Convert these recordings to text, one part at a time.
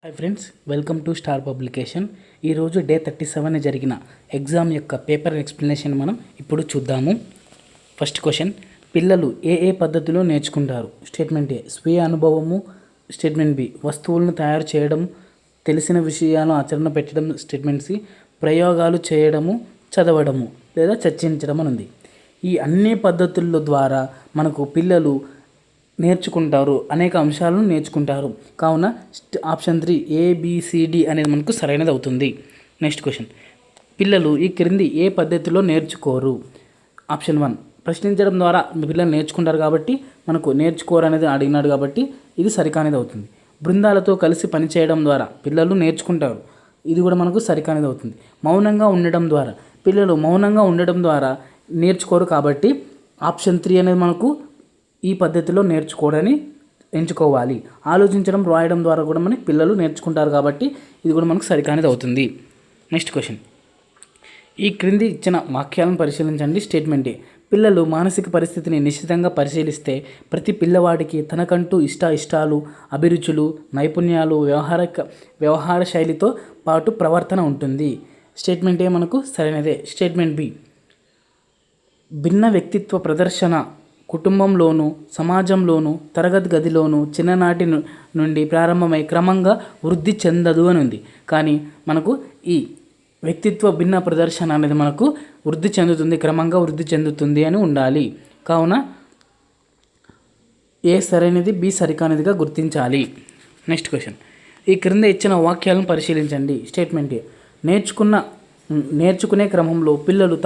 Hi friends, welcome to star publication. ఈరోజు day 37 జరిగిన exam యొక్క పేపర్ ఎక్స్ప్లెనేషన్ మనం ఇప్పుడు చూద్దాము. ఫస్ట్ క్వశ్చన్, పిల్లలు ఏ పద్ధతిలో నేర్చుకుంటారు? స్టేట్మెంట్ ఏ స్వీయ అనుభవము, స్టేట్మెంట్ బి వస్తువులను తయారు చేయడం, తెలిసిన విషయాలను ఆచరణ పెట్టడం, స్టేట్మెంట్ సి ప్రయోగాలు చేయడము, చదవడము లేదా చర్చించడం అని ఉంది. ఈ అన్ని పద్ధతుల ద్వారా మనకు పిల్లలు నేర్చుకుంటారు, అనేక అంశాలను నేర్చుకుంటారు. కావున ఆప్షన్ 3 ABCD అనేది మనకు సరైనది అవుతుంది. నెక్స్ట్ క్వశ్చన్, పిల్లలు ఈ క్రింది ఏ పద్ధతిలో నేర్చుకోరు? ఆప్షన్ 1 ప్రశ్నించడం ద్వారా పిల్లలు నేర్చుకుంటారు కాబట్టి మనకు నేర్చుకోరు అనేది అడిగినాడు కాబట్టి ఇది సరికానిది అవుతుంది. బృందాలతో కలిసి పనిచేయడం ద్వారా పిల్లలు నేర్చుకుంటారు, ఇది కూడా మనకు సరికానిది అవుతుంది. మౌనంగా ఉండడం ద్వారా పిల్లలు మౌనంగా ఉండడం ద్వారా నేర్చుకోరు కాబట్టి ఆప్షన్ 3 అనేది మనకు ఈ పద్ధతిలో నేర్చుకోవడాన్ని ఎంచుకోవాలి. ఆలోచించడం, రాయడం ద్వారా కూడా మనకి పిల్లలు నేర్చుకుంటారు కాబట్టి ఇది కూడా మనకు సరికానిది అవుతుంది. నెక్స్ట్ క్వశ్చన్, ఈ క్రింది ఇచ్చిన వాక్యాలను పరిశీలించండి. స్టేట్మెంట్ ఏ పిల్లలు మానసిక పరిస్థితిని నిశ్చితంగా పరిశీలిస్తే ప్రతి పిల్లవాడికి తనకంటూ ఇష్టాలు, అభిరుచులు, నైపుణ్యాలు, వ్యవహార శైలితో పాటు ప్రవర్తన ఉంటుంది. స్టేట్మెంట్ ఏ మనకు సరైనదే. స్టేట్మెంట్ బి భిన్న వ్యక్తిత్వ ప్రదర్శన కుటుంబంలోనూ, సమాజంలోనూ, తరగతి గదిలోనూ చిన్ననాటి నుండి ప్రారంభమై క్రమంగా వృద్ధి చెందదు అని ఉంది. కానీ మనకు ఈ వ్యక్తిత్వ భిన్న ప్రదర్శన అనేది మనకు వృద్ధి చెందుతుంది, క్రమంగా వృద్ధి చెందుతుంది అని ఉండాలి. కావున ఏ సరైనది, బి సరికానిదిగా గుర్తించాలి. నెక్స్ట్ క్వశ్చన్, ఈ క్రింద ఇచ్చిన వాక్యాలను పరిశీలించండి. స్టేట్మెంట్ ఏ నేర్చుకునే క్రమంలో పిల్లలు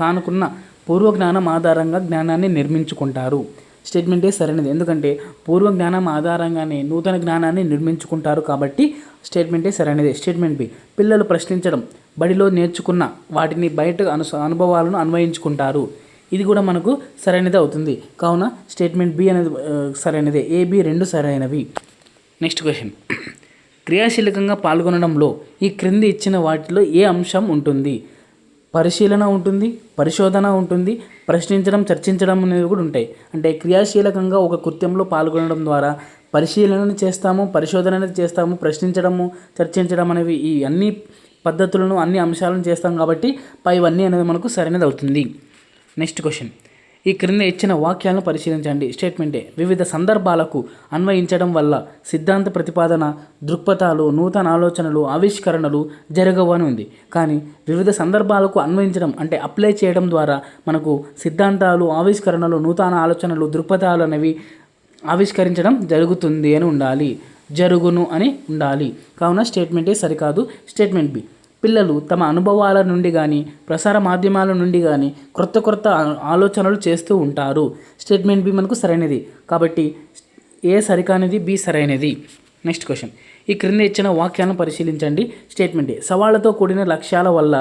తానుకున్న పూర్వజ్ఞానం ఆధారంగా జ్ఞానాన్ని నిర్మించుకుంటారు. స్టేట్మెంట్ ఏ సరైనది, ఎందుకంటే పూర్వజ్ఞానం ఆధారంగానే నూతన జ్ఞానాన్ని నిర్మించుకుంటారు కాబట్టి స్టేట్మెంట్ ఏ సరైనది. స్టేట్మెంట్ బి పిల్లలు ప్రశ్నించడం, బడిలో నేర్చుకున్న వాటిని బయట అనుభవాలను అన్వయించుకుంటారు, ఇది కూడా మనకు సరైనది అవుతుంది. కావున స్టేట్మెంట్ బి అనేది సరైనదే. AB రెండు సరైనవి. నెక్స్ట్ క్వశ్చన్, క్రియాశీలకంగా పాల్గొనడంలో ఈ క్రింది ఇచ్చిన వాటిలో ఏ అంశం ఉంటుంది? పరిశీలన ఉంటుంది, పరిశోధన ఉంటుంది, ప్రశ్నించడం, చర్చించడం అనేవి కూడా ఉంటాయి. అంటే క్రియాశీలకంగా ఒక కృత్యంలో పాల్గొనడం ద్వారా పరిశీలనను చేస్తాము, పరిశోధన అనేది చేస్తాము, ప్రశ్నించడము, చర్చించడం అనేవి ఈ అన్ని పద్ధతులను, అన్ని అంశాలను చేస్తాం కాబట్టి పైవన్నీ అనేది మనకు సరైనది అవుతుంది. నెక్స్ట్ క్వశ్చన్, ఈ క్రింద ఇచ్చిన వాక్యాలను పరిశీలించండి. స్టేట్మెంట్ ఏ వివిధ సందర్భాలకు అన్వయించడం వల్ల సిద్ధాంత ప్రతిపాదన, దృక్పథాలు, నూతన ఆలోచనలు, ఆవిష్కరణలు జరగవు అని ఉంది. కానీ వివిధ సందర్భాలకు అన్వయించడం అంటే అప్లై చేయడం ద్వారా మనకు సిద్ధాంతాలు, ఆవిష్కరణలు, నూతన ఆలోచనలు, దృక్పథాలు అనేవి ఆవిష్కరించడం జరుగుతుంది అని ఉండాలి, జరుగును అని ఉండాలి. కావున స్టేట్మెంట్ ఏ సరికాదు. స్టేట్మెంట్ బి పిల్లలు తమ అనుభవాల నుండి కానీ, ప్రసార మాధ్యమాల నుండి కానీ క్రొత్త ఆలోచనలు చేస్తూ ఉంటారు. స్టేట్మెంట్ బి మనకు సరైనది కాబట్టి ఏ సరికానిది, బి సరైనది. నెక్స్ట్ క్వశ్చన్, ఈ క్రింద ఇచ్చిన వాక్యాలను పరిశీలించండి. స్టేట్మెంట్ ఏ సవాళ్లతో కూడిన లక్ష్యాల వల్ల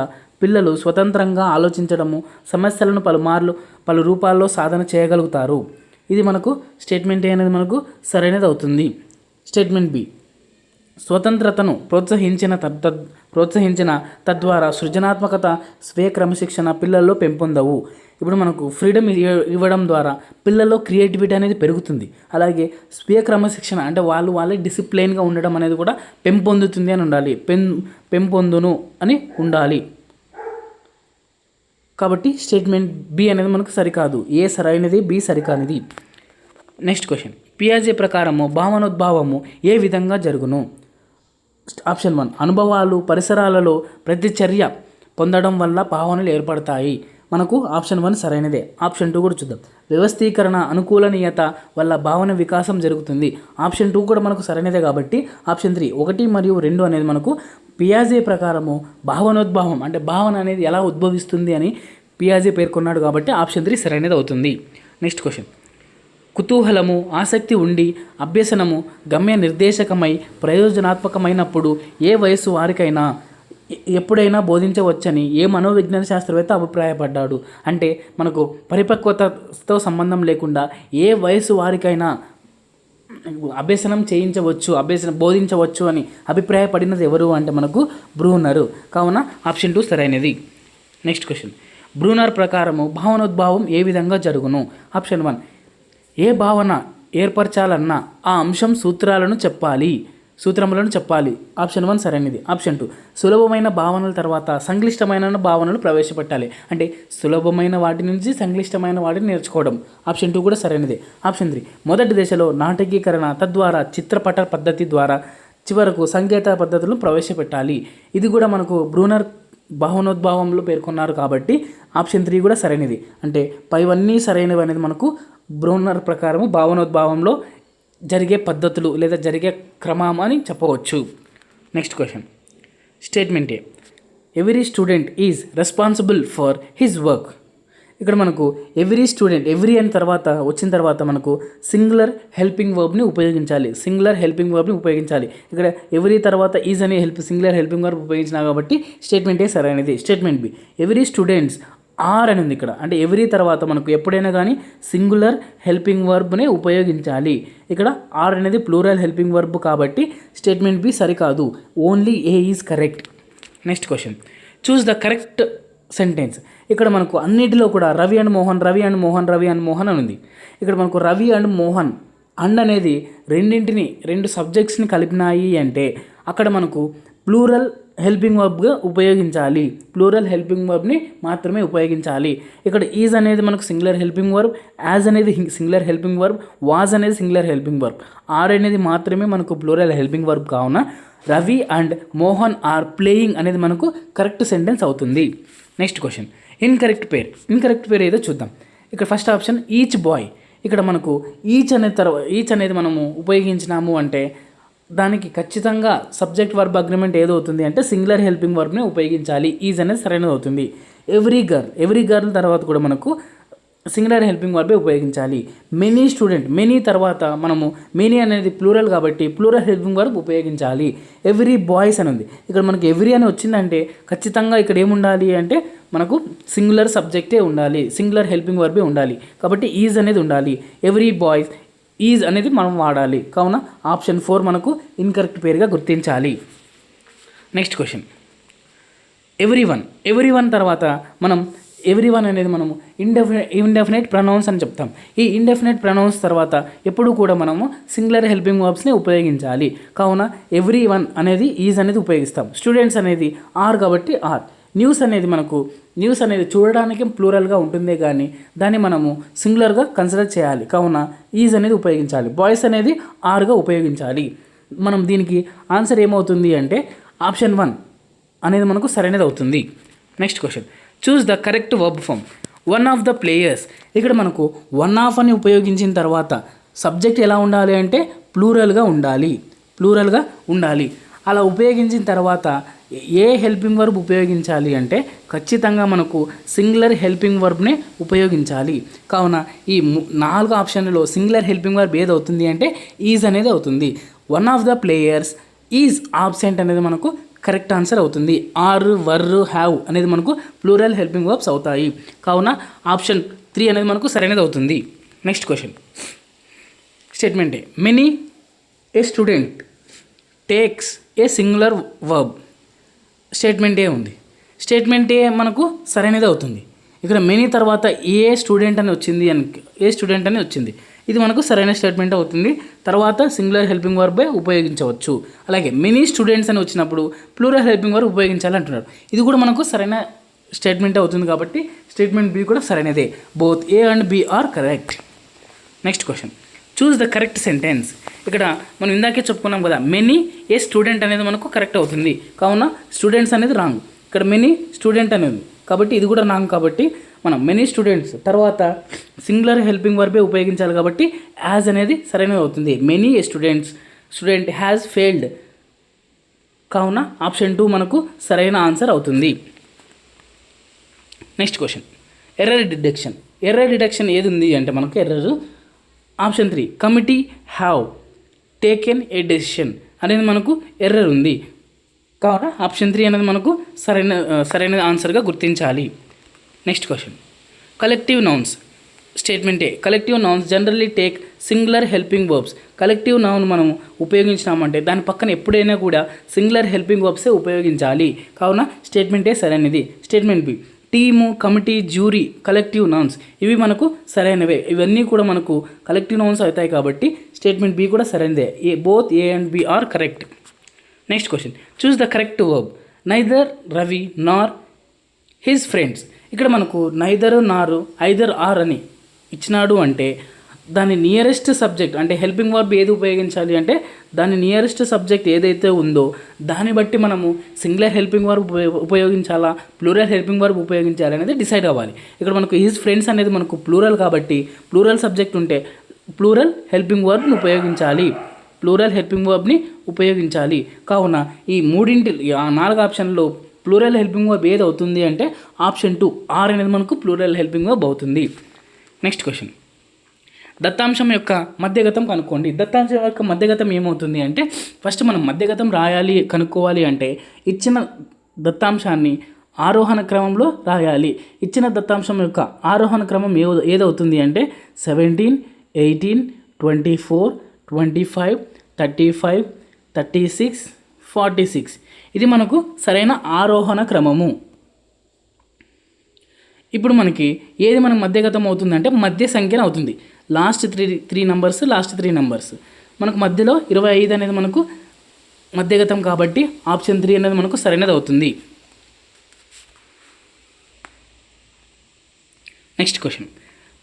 పిల్లలు స్వతంత్రంగా ఆలోచించడము, సమస్యలను పలు రూపాల్లో సాధన చేయగలుగుతారు, ఇది మనకు స్టేట్మెంట్ ఏ అనేది మనకు సరైనది అవుతుంది. స్టేట్మెంట్ బి స్వతంత్రతను ప్రోత్సహించిన తద్వారా సృజనాత్మకత, స్వీయ క్రమశిక్షణ పిల్లల్లో పెంపొందవు. ఇప్పుడు మనకు ఫ్రీడమ్ ఇవ్వడం ద్వారా పిల్లల్లో క్రియేటివిటీ అనేది పెరుగుతుంది. అలాగే స్వీయ క్రమశిక్షణ అంటే వాళ్ళే డిసిప్లైన్గా ఉండడం అనేది కూడా పెంపొందుతుంది అని ఉండాలి, పెంపొందును అని ఉండాలి. కాబట్టి స్టేట్మెంట్ బి అనేది మనకు సరికాదు. ఏ సరైనది, బి సరికానిది. నెక్స్ట్ క్వశ్చన్, పియాజే ప్రకారము భావనోద్భావము ఏ విధంగా జరుగును? ఆప్షన్ 1 అనుభవాలు, పరిసరాలలో ప్రతిచర్య పొందడం వల్ల భావనలు ఏర్పడతాయి, మనకు ఆప్షన్ 1 సరైనదే. ఆప్షన్ 2 కూడా చూద్దాం. వ్యవస్థీకరణ, అనుకూలనీయత వల్ల భావన వికాసం జరుగుతుంది, ఆప్షన్ 2 కూడా మనకు సరైనదే కాబట్టి ఆప్షన్ 3 1 మరియు 2 అనేది మనకు పియాజే ప్రకారము భావనోద్భావం అంటే భావన అనేది ఎలా ఉద్భవిస్తుంది అని పియాజే పేర్కొన్నాడు కాబట్టి ఆప్షన్ 3 సరైనది అవుతుంది. నెక్స్ట్ క్వశ్చన్, కుతూహలము, ఆసక్తి ఉండి అభ్యసనము గమ్య నిర్దేశకమై ప్రయోజనాత్మకమైనప్పుడు ఏ వయస్సు వారికైనా ఎప్పుడైనా బోధించవచ్చని ఏ మనోవిజ్ఞాన శాస్త్రవేత్త అభిప్రాయపడ్డాడు? అంటే మనకు పరిపక్వతతో సంబంధం లేకుండా ఏ వయసు వారికైనా అభ్యసనం బోధించవచ్చు అని అభిప్రాయపడినది ఎవరు అంటే మనకు బ్రూనరు. కావున ఆప్షన్ 2 సరైనది. నెక్స్ట్ క్వశ్చన్, బ్రూనర్ ప్రకారము భావనోద్భావం ఏ విధంగా జరుగును? ఆప్షన్ 1 ఏ భావన ఏర్పరచాలన్నా ఆ అంశం సూత్రాలను చెప్పాలి, సూత్రములను చెప్పాలి. ఆప్షన్ 1 సరైనది. ఆప్షన్ 2 సులభమైన భావనల తర్వాత సంక్లిష్టమైన భావనలు ప్రవేశపెట్టాలి. అంటే సులభమైన వాటి నుంచి సంక్లిష్టమైన వాటిని నేర్చుకోవడం. ఆప్షన్ 2 కూడా సరైనది. ఆప్షన్ 3 మొదటి దశలో నాటకీకరణ, తద్వారా చిత్రపట పద్ధతి ద్వారా చివరకు సంకేత పద్ధతులను ప్రవేశపెట్టాలి. ఇది కూడా మనకు బ్రూనర్ భావనోద్భావంలో పేర్కొన్నారు కాబట్టి ఆప్షన్ 3 కూడా సరైనది. అంటే పైవన్నీ సరైనవి అనేది మనకు బ్రూనర్ ప్రకారము భావనోద్భావంలో జరిగే పద్ధతులు లేదా జరిగే క్రమం అని చెప్పవచ్చు. Next question. Statement A every student is responsible for his work. ఇక్కడ మనకు ఎవ్రీ స్టూడెంట్, ఎవ్రీ అని తర్వాత వచ్చిన తర్వాత మనకు సింగులర్ హెల్పింగ్ వర్బ్ని ఉపయోగించాలి. సింగులర్ హెల్పింగ్ వర్బ్ని ఉపయోగించాలి. ఇక్కడ ఎవ్రీ తర్వాత ఈజ్ అనే సింగులర్ హెల్పింగ్ వర్బ్ ఉపయోగించినా కాబట్టి స్టేట్మెంట్ ఏ సరైనది. Statement B every students are అని ఉంది ఇక్కడ. అంటే ఎవ్రీ తర్వాత మనకు ఎప్పుడైనా కానీ సింగులర్ హెల్పింగ్ వర్బ్నే ఉపయోగించాలి. ఇక్కడ ఆర్ అనేది ప్లూరల్ హెల్పింగ్ వర్బ్ కాబట్టి స్టేట్మెంట్ బి సరికాదు. Only A is correct. Next question. Choose the correct sentence. ఇక్కడ మనకు అన్నిటిలో కూడా Ravi and Mohan, Ravi and Mohan, Ravi and Mohan అని ఉంది. ఇక్కడ మనకు రవి అండ్ మోహన్ అండ్ అనేది రెండు సబ్జెక్ట్స్ని కలిపినాయి అంటే అక్కడ మనకు ప్లూరల్ హెల్పింగ్ వర్బ్గా ఉపయోగించాలి. ప్లూరల్ హెల్పింగ్ వర్బ్ని మాత్రమే ఉపయోగించాలి. ఇక్కడ ఈజ్ అనేది మనకు సింగులర్ హెల్పింగ్ వర్బ్, యాజ్ అనేది సింగులర్ హెల్పింగ్ వర్బ్, వాజ్ అనేది సింగులర్ హెల్పింగ్ వర్బ్, ఆర్ అనేది మాత్రమే మనకు ప్లూరల్ హెల్పింగ్ వర్బ్. కావున Ravi and Mohan are playing అనేది మనకు కరెక్ట్ సెంటెన్స్ అవుతుంది. Next question. ఇన్కరెక్ట్ పేర్ ఏదో చూద్దాం. ఇక్కడ ఫస్ట్ ఆప్షన్ ఈచ్ బాయ్. ఇక్కడ మనకు ఈచ్ అనేది మనము ఉపయోగించినాము అంటే దానికి ఖచ్చితంగా సబ్జెక్ట్ వర్బ్ అగ్రిమెంట్ ఏదవుతుంది అంటే సింగులర్ హెల్పింగ్ వర్బ్ని ఉపయోగించాలి. ఈజ్ అనేది సరైనది అవుతుంది. ఎవ్రీ గర్ల్ తర్వాత కూడా మనకు సింగులర్ హెల్పింగ్ వర్బే ఉపయోగించాలి. మెనీ స్టూడెంట్, మెనీ తర్వాత మనము మెనీ అనేది ప్లూరల్ కాబట్టి ప్లూరల్ హెల్పింగ్ వర్బ్ ఉపయోగించాలి. ఎవ్రీ బాయ్స్ అని ఉంది. ఇక్కడ మనకు ఎవ్రీ అని వచ్చిందంటే ఖచ్చితంగా ఇక్కడ ఏముండాలి అంటే మనకు సింగులర్ సబ్జెక్టే ఉండాలి, సింగులర్ హెల్పింగ్ వర్బే ఉండాలి. కాబట్టి ఈజ్ అనేది ఉండాలి. ఎవ్రీ బాయ్స్ ఈజ్ అనేది మనం వాడాలి. కావున ఆప్షన్ 4 మనకు ఇన్కరెక్ట్ పేరుగా గుర్తించాలి. Next question. ఎవ్రీ వన్ తర్వాత మనం ఎవ్రీ వన్ అనేది మనము ఇండెఫినెట్ ప్రొనౌన్స్ అని చెప్తాం. ఈ ఇండెఫినెట్ ప్రొనౌన్స్ తర్వాత ఎప్పుడు కూడా మనము సింగులర్ హెల్పింగ్ వర్బ్స్ని ఉపయోగించాలి. కావున ఎవ్రీ వన్ అనేది ఈజ్ అనేది ఉపయోగిస్తాం. స్టూడెంట్స్ అనేది ఆర్ కాబట్టి ఆర్. న్యూస్ అనేది చూడడానికి ప్లూరల్గా ఉంటుందే కానీ దాన్ని మనము సింగులర్గా కన్సిడర్ చేయాలి. కావున ఈజ్ అనేది ఉపయోగించాలి. బాయ్స్ అనేది ఆర్గా ఉపయోగించాలి. మనం దీనికి ఆన్సర్ ఏమవుతుంది అంటే ఆప్షన్ 1 అనేది మనకు సరైనది అవుతుంది. Next question. Choose the correct verb form. One of the players. ఇక్కడ మనకు వన్ ఆఫ్ అని ఉపయోగించిన తర్వాత సబ్జెక్ట్ ఎలా ఉండాలి అంటే ప్లూరల్గా ఉండాలి. అలా ఉపయోగించిన తర్వాత ఏ హెల్పింగ్ వర్బ్ ఉపయోగించాలి అంటే ఖచ్చితంగా మనకు సింగులర్ హెల్పింగ్ వర్బ్నే ఉపయోగించాలి. కావున ఈ 4 ఆప్షన్లలో సింగులర్ హెల్పింగ్ వర్బ్ ఏది అవుతుంది అంటే ఈజ్ అనేది అవుతుంది. One of the players is absent అనేది మనకు కరెక్ట్ ఆన్సర్ అవుతుంది. ఆర్, వర్, హ్యావ్ అనేది మనకు ప్లూరల్ హెల్పింగ్ వర్బ్స్ అవుతాయి. కావున ఆప్షన్ 3 అనేది మనకు సరైనది అవుతుంది. Next question. Statement A many a student takes a singular verb. Statement A ఉంది. స్టేట్మెంట్ ఏ మనకు సరైనది అవుతుంది. ఇక్కడ మెనీ తర్వాత ఏ స్టూడెంట్ అని వచ్చింది. ఇది మనకు సరైన స్టేట్మెంట్ అవుతుంది. తర్వాత సింగులర్ హెల్పింగ్ వర్బే ఉపయోగించవచ్చు. అలాగే మెనీ స్టూడెంట్స్ అని వచ్చినప్పుడు ప్లూరల్ హెల్పింగ్ వర్బ్ ఉపయోగించాలి అంటున్నారు. ఇది కూడా మనకు సరైన స్టేట్మెంట్ అవుతుంది కాబట్టి స్టేట్మెంట్ బి కూడా సరైనదే. Both A and B are correct. Next question. Choose the correct sentence. ఇక్కడ మనం ఇందాకే చెప్పుకున్నాం కదా, మెనీ ఏ స్టూడెంట్ అనేది మనకు కరెక్ట్ అవుతుంది. కావున స్టూడెంట్స్ అనేది రాంగ్. ఇక్కడ మెనీ స్టూడెంట్ అనేది కాబట్టి ఇది కూడా రాంగ్. కాబట్టి మనం మెనీ స్టూడెంట్స్ తర్వాత సింగులర్ హెల్పింగ్ వర్బే ఉపయోగించాలి కాబట్టి యాజ్ అనేది సరైనది అవుతుంది. Many a student has failed. కావున ఆప్షన్ 2 మనకు సరైన ఆన్సర్ అవుతుంది. Next question. ఎర్రర్ డిడక్షన్ ఏది ఉంది అంటే మనకు error option 3 committee have taken a decision అనేది మనకు ఎర్రర్ ఉంది. కావున ఆప్షన్ 3 అనేది మనకు సరైన ఆన్సర్గా గుర్తించాలి. Next question. Collective nouns. Statement ఏ collective nouns generally take singular helping verbs. Collective noun మనం ఉపయోగించినామంటే దాని పక్కన ఎప్పుడైనా కూడా సింగులర్ హెల్పింగ్ వర్బ్సే ఉపయోగించాలి. కావున స్టేట్మెంట్ ఏ సరైనది. Statement B team, committee, jury, collective nouns ఇవి మనకు సరైనవే. ఇవన్నీ కూడా మనకు కలెక్టివ్ నౌన్స్ అవుతాయి కాబట్టి స్టేట్మెంట్ బి కూడా సరైనదే. Both A and B are correct. Next question, choose the correct verb. Neither Ravi nor his friends. ఇక్కడ మనకు నైదర్ నారు ఐదర్ ఆర్ అని ఇచ్చినాడు అంటే దాని నియరెస్ట్ సబ్జెక్ట్ అంటే హెల్పింగ్ వర్బ్ ఏది ఉపయోగించాలి అంటే దాని నియరెస్ట్ సబ్జెక్ట్ ఏదైతే ఉందో దాన్ని బట్టి మనము సింగులర్ హెల్పింగ్ వర్బ్ ఉపయోగించాలా, ప్లూరల్ హెల్పింగ్ వర్బ్ ఉపయోగించాలి అనేది డిసైడ్ అవ్వాలి. ఇక్కడ మనకు హిజ్ ఫ్రెండ్స్ అనేది మనకు ప్లూరల్ కాబట్టి ప్లూరల్ సబ్జెక్ట్ ఉంటే ప్లూరల్ హెల్పింగ్ వర్బ్ని ఉపయోగించాలి. కావున ఈ మూడింటి 4 ఆప్షన్లో ప్లూరల్ హెల్పింగ్ వర్బ్ ఏది అవుతుంది అంటే ఆప్షన్ 2 ఆర్ అనేది మనకు ప్లూరల్ హెల్పింగ్ వర్బ్ అవుతుంది. నెక్స్ట్ క్వశ్చన్, దత్తాంశం యొక్క మధ్యగతం కనుక్కోండి. దత్తాంశం యొక్క మధ్యగతం ఏమవుతుంది అంటే ఫస్ట్ మనం మధ్యగతం కనుక్కోవాలి అంటే ఇచ్చిన దత్తాంశాన్ని ఆరోహణ క్రమంలో రాయాలి. ఇచ్చిన దత్తాంశం యొక్క ఆరోహణ క్రమం ఏదవుతుంది అంటే 17, 18, 24, 25, 35, 36, 46 ఇది మనకు సరైన ఆరోహణ క్రమము. ఇప్పుడు మనకి ఏది మనకు మధ్యగతం అవుతుందంటే మధ్య సంఖ్యన అవుతుంది. లాస్ట్ త్రీ నంబర్స్ మనకు మధ్యలో 25 అనేది మనకు మధ్యగతం కాబట్టి ఆప్షన్ 3 అనేది మనకు సరైనది అవుతుంది. నెక్స్ట్ క్వశ్చన్,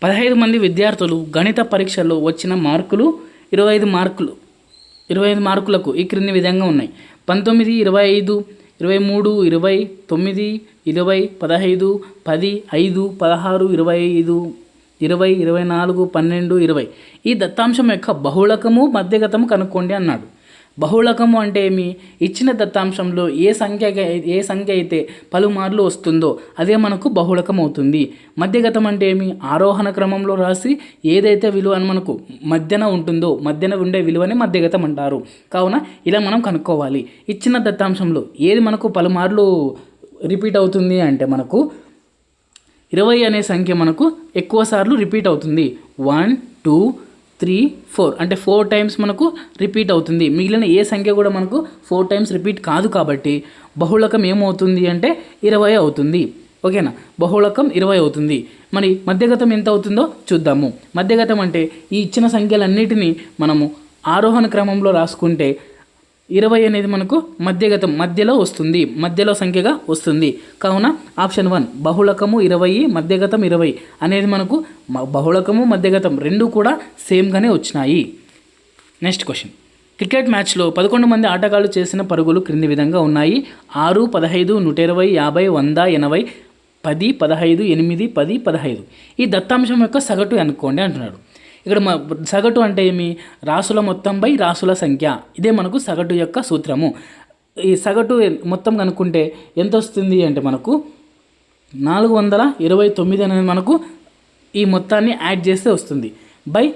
15 మంది విద్యార్థులు గణిత పరీక్షల్లో వచ్చిన మార్కులు 25 మార్కులకు ఈ క్రింది విధంగా ఉన్నాయి. 19, 25, 23, 20, 9, 20, 15, 10, 5, 16, 25, 20, 24, 12, 20 ఈ దత్తాంశం యొక్క బహుళకము మధ్యగతము కనుక్కోండి అన్నాడు. బహుళకము అంటే ఏమి? ఇచ్చిన దత్తాంశంలో ఏ సంఖ్య అయితే పలుమార్లు వస్తుందో అదే మనకు బహుళకం అవుతుంది. మధ్యగతం అంటే ఏమి? ఆరోహణ క్రమంలో రాసి ఏదైతే విలువ అని మనకు మధ్యన ఉంటుందో మధ్యన ఉండే విలువని మధ్యగతం అంటారు. కావున ఇలా మనం కనుక్కోవాలి. ఇచ్చిన దత్తాంశంలో ఏది మనకు పలుమార్లు రిపీట్ అవుతుంది అంటే మనకు 20 అనే సంఖ్య మనకు ఎక్కువ సార్లు రిపీట్ అవుతుంది. 1, 2, 3, 4 అంటే 4 టైమ్స్ మనకు రిపీట్ అవుతుంది. మిగిలిన ఏ సంఖ్య కూడా మనకు 4 టైమ్స్ రిపీట్ కాదు కాబట్టి బహుళకం ఏమవుతుంది అంటే 20 అవుతుంది. ఓకేనా, బహుళకం 20 అవుతుంది. మరి మధ్యగతం ఎంత అవుతుందో చూద్దాము. మధ్యగతం అంటే ఈ ఇచ్చిన సంఖ్యలన్నిటినీ మనము ఆరోహణ క్రమంలో రాసుకుంటే 20 అనేది మనకు మధ్యగతం మధ్యలో సంఖ్యగా వస్తుంది. కావున ఆప్షన్ 1 బహుళకము 20 మధ్యగతం 20 అనేది మనకు బహుళకము మధ్యగతం రెండు కూడా సేమ్గానే వచ్చినాయి. నెక్స్ట్ క్వశ్చన్, క్రికెట్ మ్యాచ్లో 11 మంది ఆటగాళ్లు చేసిన పరుగులు క్రింది విధంగా ఉన్నాయి. 6, 15, 120, 50, 100, 80, 10, 15, 8, 10, 15 ఈ దత్తాంశం యొక్క సగటు అనుకోండి అంటున్నాడు. ఇక్కడ సగటు అంటే ఏమి? రాసుల మొత్తం బై రాసుల సంఖ్య. ఇదే మనకు సగటు యొక్క సూత్రము. ఈ సగటు మొత్తం కనుక్కుంటే ఎంత వస్తుంది అంటే మనకు 429 అనేది మనకు ఈ మొత్తాన్ని యాడ్ చేస్తే వస్తుంది. బై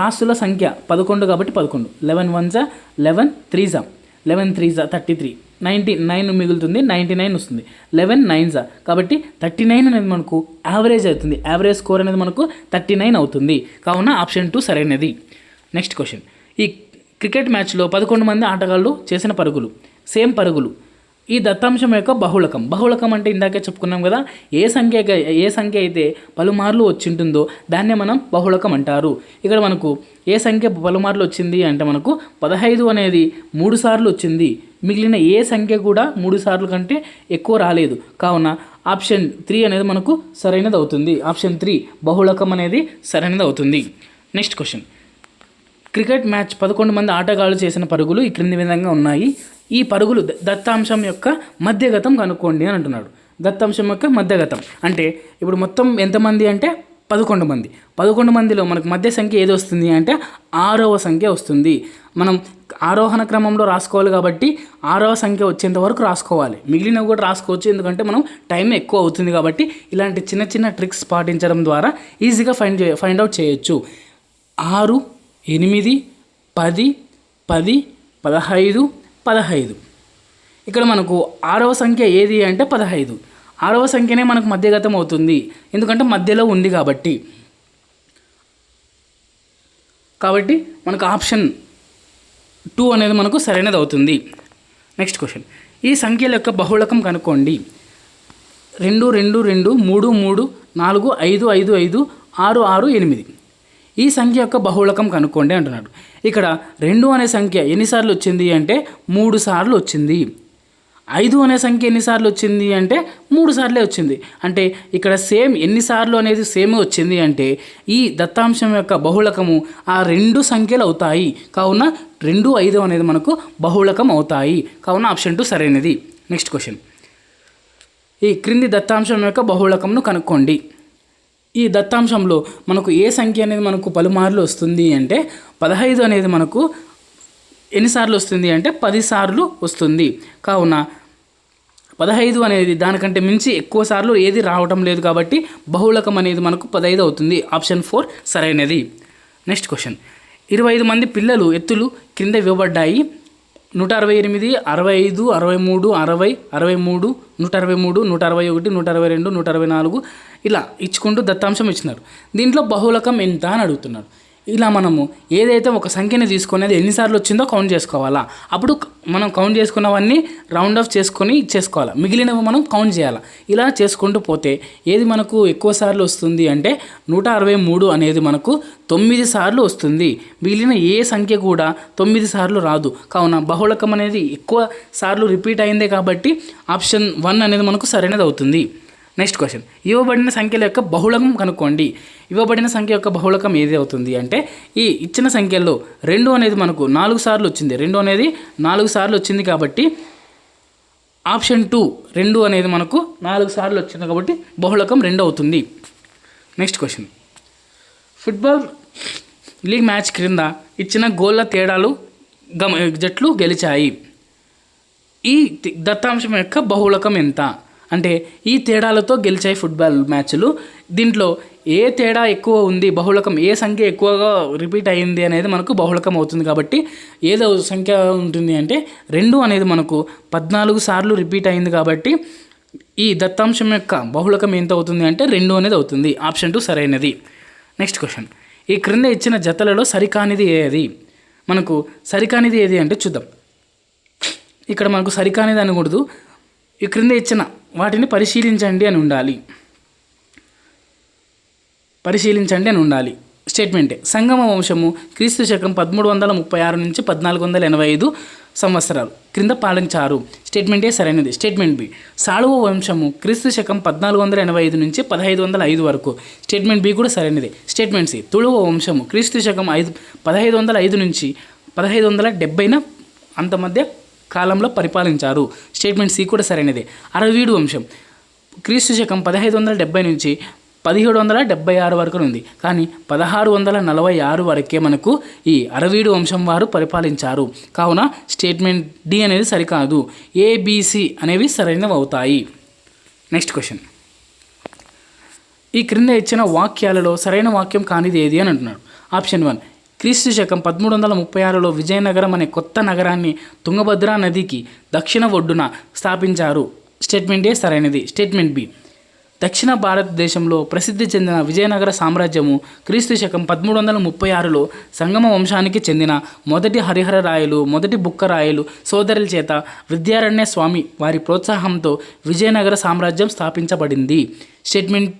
రాసుల సంఖ్య 11 కాబట్టి 11, 11 1 11 3 11 3 33, 99 మిగులుతుంది, 99 వస్తుంది. 11 9 కాబట్టి 39 అనేది మనకు యావరేజ్ అవుతుంది. యావరేజ్ స్కోర్ అనేది మనకు 39 అవుతుంది. కావున ఆప్షన్ 2 సరైనది. నెక్స్ట్ క్వశ్చన్, ఈ క్రికెట్ మ్యాచ్లో 11 మంది ఆటగాళ్ళు చేసిన పరుగులు సేమ్ పరుగులు ఈ దత్తాంశం యొక్క బహుళకం అంటే ఇందాకే చెప్పుకున్నాం కదా, ఏ సంఖ్య అయితే పలుమార్లు వచ్చింటుందో దాన్నే మనం బహుళకం అంటారు. ఇక్కడ మనకు ఏ సంఖ్య పలుమార్లు వచ్చింది అంటే మనకు 15 అనేది 3 సార్లు వచ్చింది. మిగిలిన ఏ సంఖ్య కూడా 3 సార్లు కంటే ఎక్కువ రాలేదు. కావున ఆప్షన్ 3 అనేది మనకు సరైనది అవుతుంది. ఆప్షన్ 3 బహుళకం అనేది సరైనది అవుతుంది. నెక్స్ట్ క్వశ్చన్, క్రికెట్ మ్యాచ్ 11 మంది ఆటగాళ్ళు చేసిన పరుగులు ఈ క్రింది విధంగా ఉన్నాయి. ఈ పరుగులు దత్తాంశం యొక్క మధ్యగతం కనుక్కోండి అని అంటున్నాడు. దత్తాంశం యొక్క మధ్యగతం అంటే ఇప్పుడు మొత్తం ఎంతమంది అంటే 11 మంది. 11 మందిలో మనకు మధ్య సంఖ్య ఏది వస్తుంది అంటే 6వ సంఖ్య వస్తుంది. మనం ఆరోహణ క్రమంలో రాసుకోవాలి కాబట్టి 6వ సంఖ్య వచ్చేంత వరకు రాసుకోవాలి. మిగిలినవి కూడా రాసుకోవచ్చు, ఎందుకంటే మనం టైం ఎక్కువ అవుతుంది కాబట్టి. ఇలాంటి చిన్న చిన్న ట్రిక్స్ పాటించడం ద్వారా ఈజీగా ఫైండ్ అవుట్ చేయొచ్చు. 6, 8, 10, 10, 15, 15 ఇక్కడ మనకు 6వ సంఖ్య ఏది అంటే 15. 6వ సంఖ్యనే మనకు మధ్యగతం అవుతుంది, ఎందుకంటే మధ్యలో ఉంది కాబట్టి మనకు ఆప్షన్ 2 అనేది మనకు సరైనది అవుతుంది. నెక్స్ట్ క్వశ్చన్, ఈ సంఖ్యల యొక్క బహుళకం కనుక్కోండి. 2 2 2 3 3 4 5 5 5 6 6 8. ఈ సంఖ్య యొక్క బహుళకం కనుక్కోండి అంటున్నాడు. ఇక్కడ 2 అనే సంఖ్య ఎన్నిసార్లు వచ్చింది అంటే 3 సార్లు వచ్చింది. 5 అనే సంఖ్య ఎన్నిసార్లు వచ్చింది అంటే 3 సార్లే వచ్చింది. అంటే ఇక్కడ సేమ్ ఎన్నిసార్లు అనేది సేమ్ వచ్చింది అంటే ఈ దత్తాంశం యొక్క బహుళకము ఆ 2 సంఖ్యలు అవుతాయి. కావున 2 5 అనేది మనకు బహుళకం అవుతాయి. కావున ఆప్షన్ 2 సరైనది. నెక్స్ట్ క్వశ్చన్, ఈ క్రింది దత్తాంశం యొక్క బహుళకంను కనుక్కోండి. ఈ దత్తాంశంలో మనకు ఏ సంఖ్య అనేది మనకు పలుమార్లు వస్తుంది అంటే 15 అనేది మనకు ఎన్నిసార్లు వస్తుంది అంటే 10 సార్లు వస్తుంది. కావున 15 అనేది దానికంటే మించి ఎక్కువ సార్లు ఏది రావటం లేదు కాబట్టి బహుళకం అనేది మనకు 15 అవుతుంది. ఆప్షన్ 4 సరైనది. నెక్స్ట్ క్వశ్చన్, 25 మంది పిల్లలు ఎత్తులు క్రింద ఇవ్వబడ్డాయి. 168, 65, 63, 60, 63, 163, 161, 162, 164 ఇలా ఇచ్చుకుంటూ దత్తాంశం ఇచ్చినారు. దీంట్లో బహుళకం ఎంత అని అడుగుతున్నారు. ఇలా మనము ఏదైతే ఒక సంఖ్యని తీసుకొని అది ఎన్నిసార్లు వచ్చిందో కౌంట్ చేసుకోవాలా. అప్పుడు మనం కౌంట్ చేసుకున్నవన్నీ రౌండ్ ఆఫ్ చేసుకొని ఇచ్చేసుకోవాలి, మిగిలినవి మనం కౌంట్ చేయాలి. ఇలా చేసుకుంటూ పోతే ఏది మనకు ఎక్కువ సార్లు వస్తుంది అంటే 163 అనేది మనకు 9 సార్లు వస్తుంది. మిగిలిన ఏ సంఖ్య కూడా 9 సార్లు రాదు. కావున బహుళకం అనేది ఎక్కువ సార్లు రిపీట్ అయిందే కాబట్టి ఆప్షన్ 1 అనేది మనకు సరైనది అవుతుంది. నెక్స్ట్ క్వశ్చన్, ఇవ్వబడిన సంఖ్యల యొక్క బహుళకం కనుక్కోండి. ఇవ్వబడిన సంఖ్య యొక్క బహుళకం ఏది అవుతుంది అంటే ఈ ఇచ్చిన సంఖ్యల్లో 2 అనేది మనకు 4 సార్లు వచ్చింది. 2 అనేది 4 సార్లు వచ్చింది కాబట్టి ఆప్షన్ 2 2 అనేది మనకు 4 సార్లు వచ్చింది కాబట్టి బహుళకం 2 అవుతుంది. Next question, football league match క్రింద ఇచ్చిన గోళ్ళ తేడాలు జట్లు గెలిచాయి. ఈ దత్తాంశం యొక్క బహుళకం ఎంత అంటే ఈ తేడాలతో గెలిచాయి ఫుట్బాల్ మ్యాచ్లు. దీంట్లో ఏ తేడా ఎక్కువ ఉంది, బహుళకం ఏ సంఖ్య ఎక్కువగా రిపీట్ అయ్యింది అనేది మనకు బహుళకం అవుతుంది. కాబట్టి ఏదో సంఖ్య ఉంటుంది అంటే 2 అనేది మనకు 14 సార్లు రిపీట్ అయింది కాబట్టి ఈ దత్తాంశం యొక్క బహుళకం ఎంత అవుతుంది అంటే 2 అనేది అవుతుంది. ఆప్షన్ 2 సరైనది. నెక్స్ట్ క్వశ్చన్, ఈ క్రింద ఇచ్చిన జతలలో సరికానిది ఏది? మనకు సరికానిది ఏది అంటే చూద్దాం. ఇక్కడ మనకు సరికానిది అనకూడదు, ఈ క్రింద ఇచ్చిన వాటిని పరిశీలించండి అని ఉండాలి. పరిశీలించండి అని ఉండాలి. స్టేట్మెంటే, సంగమ వంశము క్రీస్తు శకం 1336 నుంచి 1485 సంవత్సరాలు క్రింద పాలించారు. స్టేట్మెంటే సరైనది. స్టేట్మెంట్ బి, సాళువ వంశము క్రీస్తు శకం 1485 నుంచి 1505 వరకు. స్టేట్మెంట్ బి కూడా సరైనది. స్టేట్మెంట్ సి, తుళువ వంశము క్రీస్తు శకం 1505 నుంచి 1570 అంత మధ్య కాలంలో పరిపాలించారు. స్టేట్మెంట్ సి కూడా సరైనది. అరవీడు వంశం క్రీస్తు శకం 1570 నుంచి 1776 వరకు ఉంది. కానీ 1646 వరకే మనకు ఈ అరవీడు వంశం వారు పరిపాలించారు. కావున స్టేట్మెంట్ డి అనేది సరికాదు. ఏబిసి అనేవి సరైనవి అవుతాయి. నెక్స్ట్ క్వశ్చన్, ఈ క్రింద ఇచ్చిన వాక్యాలలో సరైన వాక్యం కానిది ఏది అని అంటున్నాడు. ఆప్షన్ 1, క్రీస్తు శకం 1336లో విజయనగరం అనే కొత్త నగరాన్ని తుంగభద్రా నదికి దక్షిణ ఒడ్డున స్థాపించారు. స్టేట్మెంట్ ఏ సరైనది. స్టేట్మెంట్ బి, దక్షిణ భారతదేశంలో ప్రసిద్ధి చెందిన విజయనగర సామ్రాజ్యము క్రీస్తు శకం 1336లో సంగమ వంశానికి చెందిన మొదటి హరిహర రాయలు, మొదటి బుక్క రాయలు సోదరుల చేత విద్యారణ్య స్వామి వారి ప్రోత్సాహంతో విజయనగర సామ్రాజ్యం స్థాపించబడింది. స్టేట్మెంట్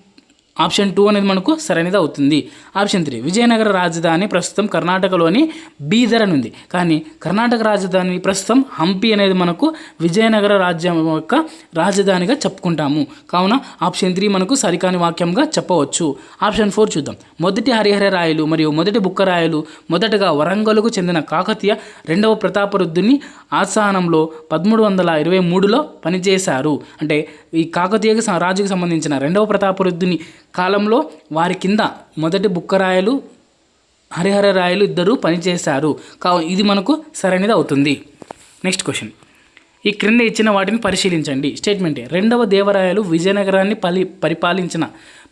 ఆప్షన్ 2 అనేది మనకు సరైనది అవుతుంది. ఆప్షన్ 3, విజయనగర రాజధాని ప్రస్తుతం కర్ణాటకలోని బీదర్ అని ఉంది. కానీ కర్ణాటక రాజధాని ప్రస్తుతం హంపి అనేది మనకు విజయనగర రాజ్యం యొక్క రాజధానిగా చెప్పుకుంటాము. కావున ఆప్షన్ 3 మనకు సరికాని వాక్యంగా చెప్పవచ్చు. ఆప్షన్ 4 చూద్దాం. మొదటి హరిహర రాయలు మరియు మొదటి బుక్క రాయలు మొదటగా వరంగల్కు చెందిన కాకతీయ 2వ ప్రతాపరుద్రుని ఆస్థానంలో 1323లో పనిచేశారు. అంటే ఈ కాకతీయ రాజుకు సంబంధించిన 2వ ప్రతాపరుద్రుని కాలంలో వారి కింద మొదటి బుక్కరాయలు హరిహర రాయలు ఇద్దరు పనిచేశారు. ఇది మనకు సరైనది అవుతుంది. నెక్స్ట్ క్వశ్చన్, ఈ క్రింద ఇచ్చిన వాటిని పరిశీలించండి. స్టేట్మెంటే, 2వ దేవరాయలు విజయనగరాన్ని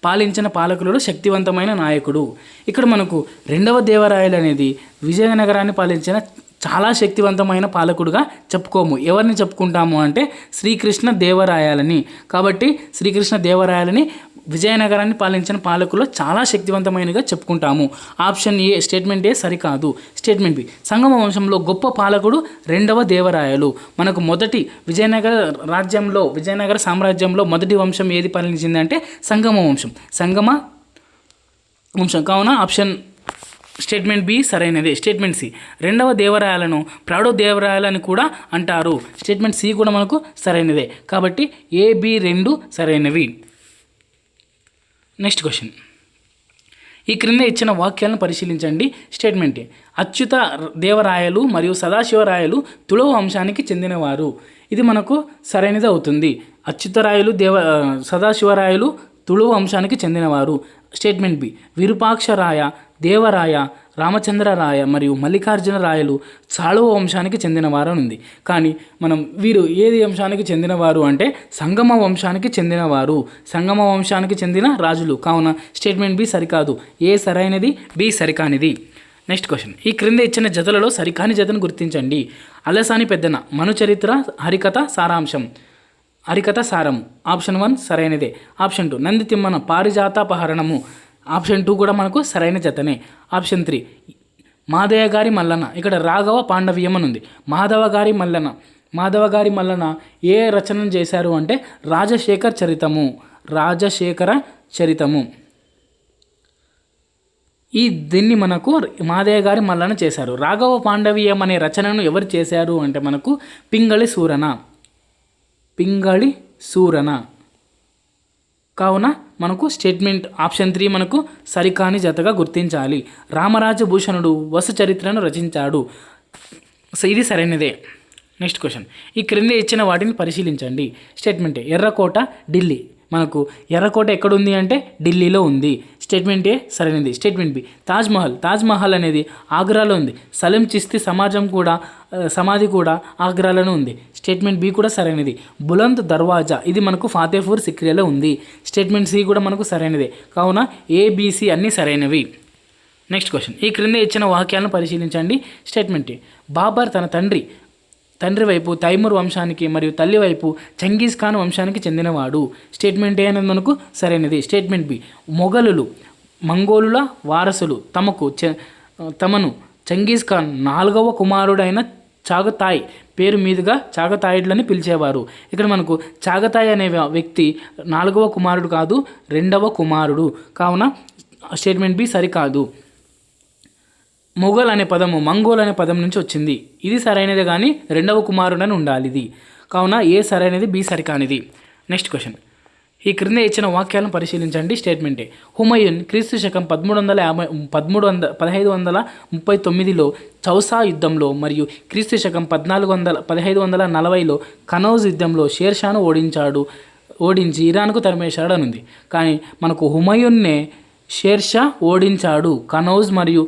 పాలించిన పాలకులలో శక్తివంతమైన నాయకుడు. ఇక్కడ మనకు 2వ దేవరాయలు అనేది విజయనగరాన్ని పాలించిన చాలా శక్తివంతమైన పాలకుడుగా చెప్పుకోము. ఎవరిని చెప్పుకుంటాము అంటే శ్రీకృష్ణ దేవరాయలని. కాబట్టి శ్రీకృష్ణ దేవరాయలని విజయనగరాన్ని పాలించిన పాలకులు చాలా శక్తివంతమైనగా చెప్పుకుంటాము. ఆప్షన్ ఏ స్టేట్మెంట్ ఏ సరికాదు. స్టేట్మెంట్ బి సంగమ వంశంలో గొప్ప పాలకుడు రెండవ దేవరాయలు. మనకు మొదటి విజయనగర సామ్రాజ్యంలో మొదటి వంశం ఏది పాలించిందంటే సంగమ వంశం. కావున ఆప్షన్ స్టేట్మెంట్ బి సరైనదే. స్టేట్మెంట్ సి రెండవ దేవరాయలను ప్రౌఢ దేవరాయలని కూడా అంటారు. స్టేట్మెంట్ సి కూడా మనకు సరైనదే. కాబట్టి ఏ బి రెండు సరైనవి. నెక్స్ట్ క్వశ్చన్, ఈ క్రింద ఇచ్చిన వాక్యాలను పరిశీలించండి. స్టేట్మెంట్ ఏ అచ్యుత దేవరాయలు మరియు సదాశివరాయలు తుళవ వంశానికి చెందినవారు. ఇది మనకు సరైనది అవుతుంది. అచ్యుతరాయలు సదాశివరాయలు తుళువ వంశానికి చెందినవారు. స్టేట్మెంట్ బి విరూపాక్షరాయ, దేవరాయ, రామచంద్రరాయ మరియు మల్లికార్జున రాయలు సాళువ వంశానికి చెందినవారు అని ఉంది. కానీ మనం వీరు ఏది వంశానికి చెందినవారు అంటే సంగమ వంశానికి చెందిన రాజులు. కావున స్టేట్మెంట్ బి సరికాదు. ఏ సరైనది, బి సరికానిది. నెక్స్ట్ క్వశ్చన్, ఈ క్రింద ఇచ్చిన జతలలో సరికాని జతను గుర్తించండి. అలసాని పెద్దన మనుచరిత్ర హరికథ సారము. ఆప్షన్ 1 సరైనదే. ఆప్షన్ 2 నంది తిమ్మన పారిజాతాపహరణము. ఆప్షన్ 2 కూడా మనకు సరైన జతనే. ఆప్షన్ 3 మాదయ్య గారి మల్లన. ఇక్కడ రాఘవ పాండవీయం అని ఉంది. మాధవ గారి మల్లన ఏ రచనను చేశారు అంటే రాజశేఖర చరితము. దీన్ని మనకు మాదయ్య గారి మల్లన చేశారు. రాఘవ పాండవీయం అనే రచనను ఎవరు చేశారు అంటే మనకు పింగళి సూరన. కావున మనకు స్టేట్మెంట్ ఆప్షన్ 3 మనకు సరికాని జతగా గుర్తించాలి. రామరాజభూషణుడు వసు చరిత్రను రచించాడు. సో ఇది సరైనదే. నెక్స్ట్ క్వశ్చన్, ఈ క్రింద ఇచ్చిన వాటిని పరిశీలించండి. స్టేట్మెంట్ ఎర్రకోట ఢిల్లీ. మనకు ఎర్రకోట ఎక్కడుంది అంటే ఢిల్లీలో ఉంది. స్టేట్మెంట్ ఏ సరైనది. స్టేట్మెంట్ బి తాజ్మహల్ అనేది ఆగ్రాలో ఉంది. సలీం చిస్తి సమాధి కూడా ఆగ్రాలోనే ఉంది. స్టేట్మెంట్ బి కూడా సరైనది. బులంద్ దర్వాజా ఇది మనకు ఫాతేపూర్ సిక్రీలో ఉంది. స్టేట్మెంట్ సి కూడా మనకు సరైనదే. కావున ఏబిసి అన్నీ సరైనవి. నెక్స్ట్ క్వశ్చన్, ఈ క్రింద ఇచ్చిన వాక్యాలను పరిశీలించండి. స్టేట్మెంట్ ఏ బాబర్ తన తండ్రి వైపు తైమూర్ వంశానికి మరియు తల్లి వైపు చంగీజ్ ఖాన్ వంశానికి చెందినవాడు. స్టేట్మెంట్ ఏ అనేది మనకు సరైనది. స్టేట్మెంట్ బి మంగోలుల వారసులు తమను చంగీజ్ ఖాన్ 4వ కుమారుడైన చాగతాయ్ పేరు మీదుగా చాగతాయిడ్లని పిలిచేవారు. ఇక్కడ మనకు చాగతాయ్ అనే వ్యక్తి 4వ కుమారుడు కాదు, 2వ కుమారుడు. కావున స్టేట్మెంట్ బి సరికాదు. మంగోల్ అనే పదం నుంచి వచ్చింది. ఇది సరైనదే కానీ 2వ కుమారుడని ఉండాలి ఇది. కావున ఏ సరైనది, బి సరికానిది. నెక్స్ట్ క్వశ్చన్, ఈ క్రింద ఇచ్చిన వాక్యాలను పరిశీలించండి. స్టేట్మెంటే హుమయూన్ క్రీస్తు శకం 1539లో చౌసా యుద్ధంలో మరియు క్రీస్తు శకం 1540లో కనౌజ్ యుద్ధంలో షేర్షాను ఓడించి ఇరాన్కు తరిమేశాడు అని ఉంది. కానీ మనకు హుమయూన్నే షేర్షా ఓడించాడు. కనౌజ్ మరియు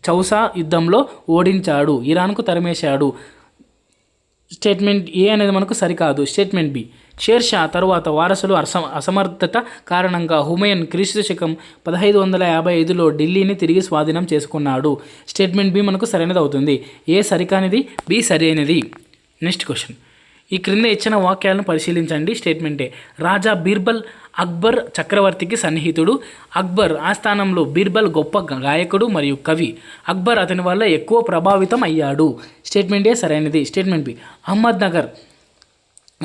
చౌసా యుద్ధంలో ఓడించాడు, ఇరాన్కు తరిమేశాడు. స్టేట్మెంట్ ఏ అనేది మనకు సరికాదు. స్టేట్మెంట్ బి షేర్షా తరువాత వారసులు అసమర్థత కారణంగా హుమయూన్ క్రీస్తు శకం 1555లో ఢిల్లీని తిరిగి స్వాధీనం చేసుకున్నాడు. స్టేట్మెంట్ బి మనకు సరైనది అవుతుంది. ఏ సరికానిది, బి సరైనది. నెక్స్ట్ క్వశ్చన్, ఈ క్రింద ఇచ్చిన వాక్యాలను పరిశీలించండి. స్టేట్మెంటే రాజా బీర్బల్ అక్బర్ చక్రవర్తికి సన్నిహితుడు. అక్బర్ ఆస్థానంలో బీర్బల్ గొప్ప గాయకుడు మరియు కవి. అక్బర్ అతని వల్ల ఎక్కువ ప్రభావితం అయ్యాడు. స్టేట్మెంట్ ఏ సరైనది. స్టేట్మెంట్ బి అహ్మద్నగర్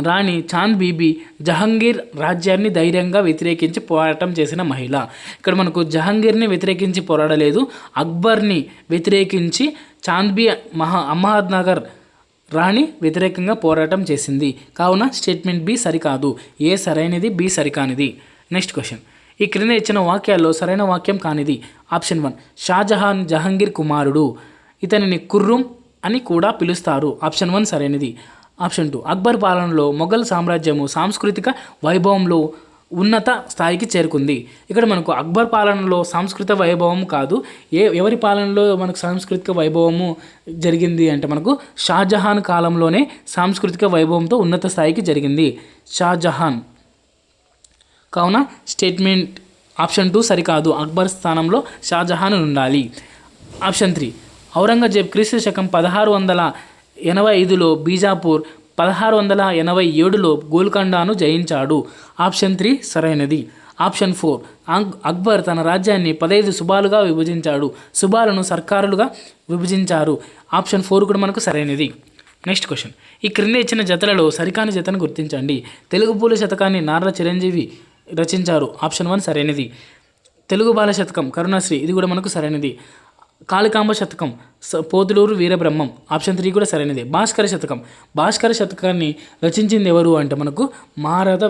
రాణి చాంద్ బీబీ జహంగీర్ రాజ్యాన్ని ధైర్యంగా వ్యతిరేకించి పోరాటం చేసిన మహిళ. ఇక్కడ మనకు జహంగీర్ని వ్యతిరేకించి పోరాడలేదు, అక్బర్ని వ్యతిరేకించి చాంద్బీ అహ్మద్నగర్ రాణి వ్యతిరేకంగా పోరాటం చేసింది. కావున స్టేట్మెంట్ బి సరికాదు. ఏ సరైనది, బి సరికానిది. నెక్స్ట్ క్వశ్చన్, ఈ క్రింద ఇచ్చిన వాక్యాల్లో సరైన వాక్యం కానిది. ఆప్షన్ 1 షాజహాన్ జహంగీర్ కుమారుడు. ఇతనిని ఖుర్రం అని కూడా పిలుస్తారు. ఆప్షన్ 1 సరైనది. ఆప్షన్ 2 అక్బర్ పాలనలో మొఘల్ సామ్రాజ్యము సాంస్కృతిక వైభవంలో ఉన్నత స్థాయికి చేరుకుంది. ఇక్కడ మనకు అక్బర్ పాలనలో సాంస్కృతిక వైభవం కాదు, ఎవరి పాలనలో మనకు సాంస్కృతిక వైభవము జరిగింది అంటే మనకు షాజహాన్ కాలంలోనే సాంస్కృతిక వైభవంతో ఉన్నత స్థాయికి జరిగింది షాజహాన్. కావున స్టేట్మెంట్ ఆప్షన్ 2 సరికాదు. అక్బర్ స్థానంలో షాజహాన్ ఉండాలి. ఆప్షన్ 3 ఔరంగజేబ్ క్రీస్తు శకం 1685లో బీజాపూర్ 1687లో గోల్కొండను జయించాడు. ఆప్షన్ 3 సరైనది. ఆప్షన్ 4 అక్బర్ తన రాజ్యాన్ని 15 సుబాలుగా విభజించాడు. సుబాలను సర్కారులుగా విభజించారు. ఆప్షన్ 4 కూడా మనకు సరైనది. నెక్స్ట్ క్వశ్చన్, ఈ క్రింద ఇచ్చిన జతలలో సరికాని జతను గుర్తించండి. తెలుగు పూల శతకాన్ని నార్ల చిరంజీవి రచించారు. ఆప్షన్ 1 సరైనది. తెలుగు బాల శతకం కరుణశ్రీ, ఇది కూడా మనకు సరైనది. కాళికాంబ శతకం పోతులూరు వీరబ్రహ్మం. ఆప్షన్ 3 కూడా సరైనది. భాస్కర శతకాన్ని రచించింది ఎవరు అంటే మనకు మారద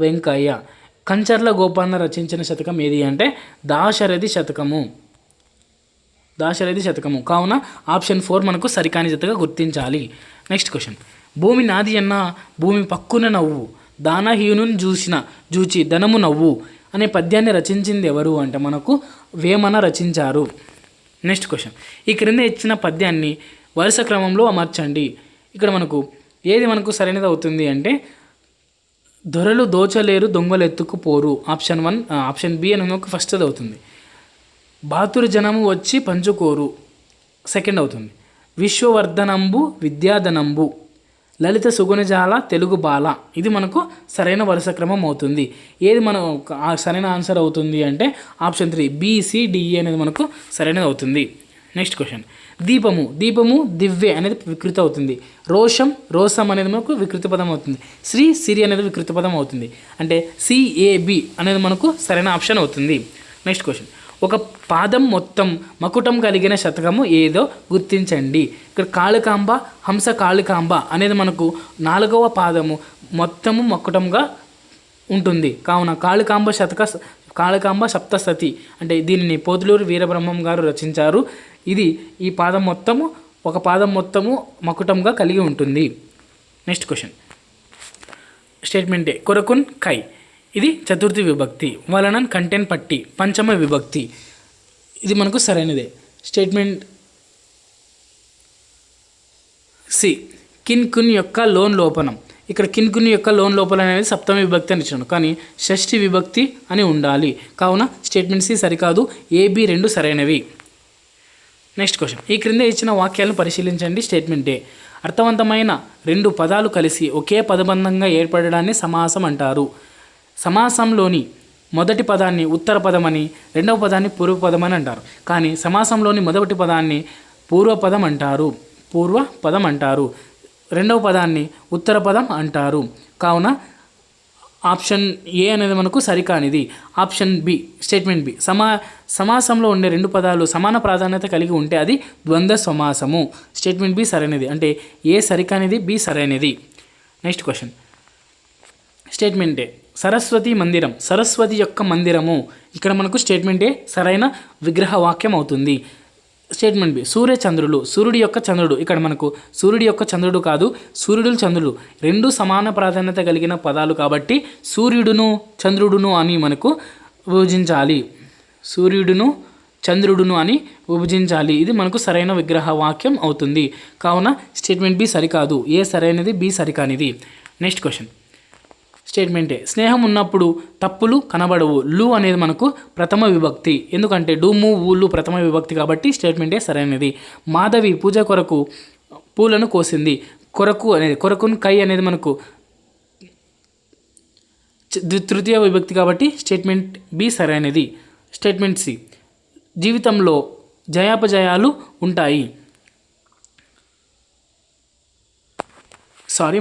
వెంకయ్య. కంచర్ల గోపన్న రచించిన శతకం ఏది అంటే దాశరథి శతకము. కావున ఆప్షన్ 4 మనకు సరికాని జతగా గుర్తించాలి. నెక్స్ట్ క్వశ్చన్, భూమి నాది అన్న భూమి పక్కున నవ్వు, దానహీనుని జూచి ధనము నవ్వు అనే పద్యాన్ని రచించింది ఎవరు అంటే మనకు వేమన రచించారు. నెక్స్ట్ క్వశ్చన్, ఈ క్రింద ఇచ్చిన పద్యాన్ని వరుస క్రమంలో అమర్చండి. ఇక్కడ మనకు ఏది మనకు సరైనది అవుతుంది అంటే దొరలు దోచలేరు దొంగలు ఎత్తుకుపోరు. ఆప్షన్ బి అని మనకు ఫస్ట్ అవుతుంది. బాతురు జనము వచ్చి పంచుకోరు సెకండ్ అవుతుంది. విశ్వవర్ధనంబు విద్యాధనంబు లలిత సుగుణజాల తెలుగు బాల, ఇది మనకు సరైన వరుస క్రమం అవుతుంది. ఏది మనం సరైన ఆన్సర్ అవుతుంది అంటే ఆప్షన్ 3 BCDE అనేది మనకు సరైనది అవుతుంది. నెక్స్ట్ క్వశ్చన్, దీపము దివ్వె అనేది వికృతి అవుతుంది. రోసం అనేది మనకు వికృతి పదం అవుతుంది. సిరి అనేది వికృతి పదం అవుతుంది. అంటే CAB అనేది మనకు సరైన ఆప్షన్ అవుతుంది. నెక్స్ట్ క్వశ్చన్, ఒక పాదం మొత్తం మకుటం కలిగిన శతకము ఏదో గుర్తించండి. ఇక్కడ హంస కాళికాంబ అనేది మనకు 4వ పాదము మొత్తము మకుటంగా ఉంటుంది. కావున కాళికాంబ సప్తసతి అంటే దీనిని పోతులూరు వీరబ్రహ్మం గారు రచించారు. ఈ పాదం మొత్తము ఒక పాదం మొత్తము మకుటంగా కలిగి ఉంటుంది. నెక్స్ట్ క్వశ్చన్, స్టేట్మెంట్ ఏ కొరకున్ కై, ఇది చతుర్థి విభక్తి. వలనన్ కంటెన్ పట్టి పంచమ విభక్తి, ఇది మనకు సరైనదే. స్టేట్మెంట్ సి కిన్కున్ యొక్క లోన్ లోపనం. ఇక్కడ కిన్కున్ యొక్క లోన్ లోపల అనేది సప్తమ విభక్తి అని ఇచ్చాను, కానీ షష్ఠి విభక్తి అని ఉండాలి. కావున స్టేట్మెంట్ సి సరికాదు. AB 2 సరైనవి. నెక్స్ట్ క్వశ్చన్, ఈ క్రింద ఇచ్చిన వాక్యాలను పరిశీలించండి. స్టేట్మెంట్ ఏ అర్థవంతమైన 2 పదాలు కలిసి ఒకే పదబంధంగా ఏర్పడడాన్ని సమాసం అంటారు. సమాసంలోని మొదటి పదాన్ని ఉత్తర పదమని, రెండవ పదాన్ని పూర్వ పదమని అంటారు. కానీ సమాసంలోని మొదటి పదాన్ని పూర్వ పదం అంటారు, రెండవ పదాన్ని ఉత్తర పదం అంటారు. కావున ఆప్షన్ ఏ అనేది మనకు సరికానిది. ఆప్షన్ బి, స్టేట్మెంట్ బి, సమాసంలో ఉండే 2 పదాలు సమాన ప్రాధాన్యత కలిగి ఉంటే అది ద్వంద్వ సమాసము. స్టేట్మెంట్ బి సరైనది. అంటే ఏ సరికానిది, బి సరైనది. నెక్స్ట్ క్వశ్చన్, స్టేట్మెంట్ ఏ సరస్వతి మందిరం, సరస్వతి యొక్క మందిరము. ఇక్కడ మనకు స్టేట్మెంట్ ఏ సరైన విగ్రహ వాక్యం అవుతుంది. స్టేట్మెంట్ బి సూర్యచంద్రులు, సూర్యుడి యొక్క చంద్రుడు. ఇక్కడ మనకు సూర్యుడి యొక్క చంద్రుడు కాదు, సూర్యుడు చంద్రుడు 2 సమాన ప్రాధాన్యత కలిగిన పదాలు కాబట్టి సూర్యుడును చంద్రుడును అని మనకు విభజించాలి. సూర్యుడును చంద్రుడును అని విభజించాలి. ఇది మనకు సరైన విగ్రహ వాక్యం అవుతుంది. కావున స్టేట్మెంట్ బి సరికాదు. ఏ సరైనది, బి సరికానిది. నెక్స్ట్ క్వశ్చన్, స్టేట్మెంట్ ఏ స్నేహం ఉన్నప్పుడు తప్పులు కనబడవు. లు అనేది మనకు ప్రథమ విభక్తి, ఎందుకంటే డూము ఊళ్ళు ప్రథమ విభక్తి కాబట్టి స్టేట్మెంట్ ఏ సరైనది. మాధవి పూజ కొరకు పూలను కోసింది. కొరకున్ కై అనేది మనకు తృతీయ విభక్తి కాబట్టి స్టేట్మెంట్ బి సరైనది. స్టేట్మెంట్ సి జీవితంలో జయాపజయాలు ఉంటాయి.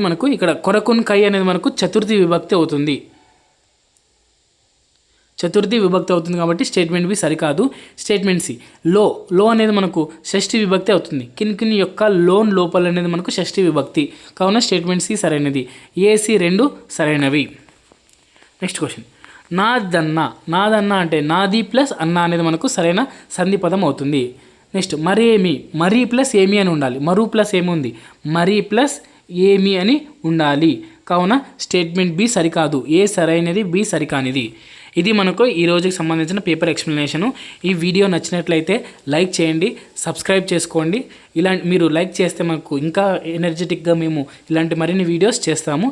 మనకు ఇక్కడ కొరకున్ కై అనేది మనకు చతుర్థి విభక్తి అవుతుంది. కాబట్టి స్టేట్మెంట్ బి సరికాదు. స్టేట్మెంట్ సి లో అనేది మనకు షష్ఠి విభక్తి అవుతుంది. కిన్ యొక్క లోన్ లోపల అనేది మనకు షష్ఠి విభక్తి. కావున స్టేట్మెంట్ సి సరైనది. AC 2 సరైనవి. నెక్స్ట్ క్వశ్చన్, నాదన్న అంటే నాది ప్లస్ అన్న అనేది మనకు సరైన సంధి పదం అవుతుంది. నెక్స్ట్ మరీ ప్లస్ ఏమి అని ఉండాలి. మరు ప్లస్ ఏముంది, మరీ ప్లస్ ఏమి అని ఉండాలి. కావున స్టేట్మెంట్ బి సరికాదు. ఏ సరైనది, బి సరికానిది. ఇది మనకు ఈ రోజుకి సంబంధించిన పేపర్ ఎక్స్ప్లెనేషను. ఈ వీడియో నచ్చినట్లయితే లైక్ చేయండి, సబ్స్క్రైబ్ చేసుకోండి. మీరు లైక్ చేస్తే మనకు ఇంకా ఎనర్జెటిక్గా మేము ఇలాంటి మరిన్ని వీడియోస్ చేస్తాము.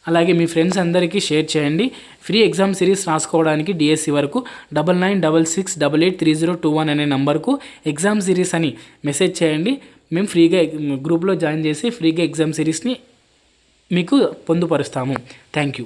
అలాగే మీ ఫ్రెండ్స్ అందరికీ షేర్ చేయండి. ఫ్రీ ఎగ్జామ్ సిరీస్ రాసుకోవడానికి DSC వరకు 9966883021 అనే నంబర్కు ఎగ్జామ్ సిరీస్ అని మెసేజ్ చేయండి. మేము ఫ్రీగా గ్రూప్లో జాయిన్ చేసి ఫ్రీగా ఎగ్జామ్ సిరీస్ని మీకు పొందుపరుస్తాము. Thank you.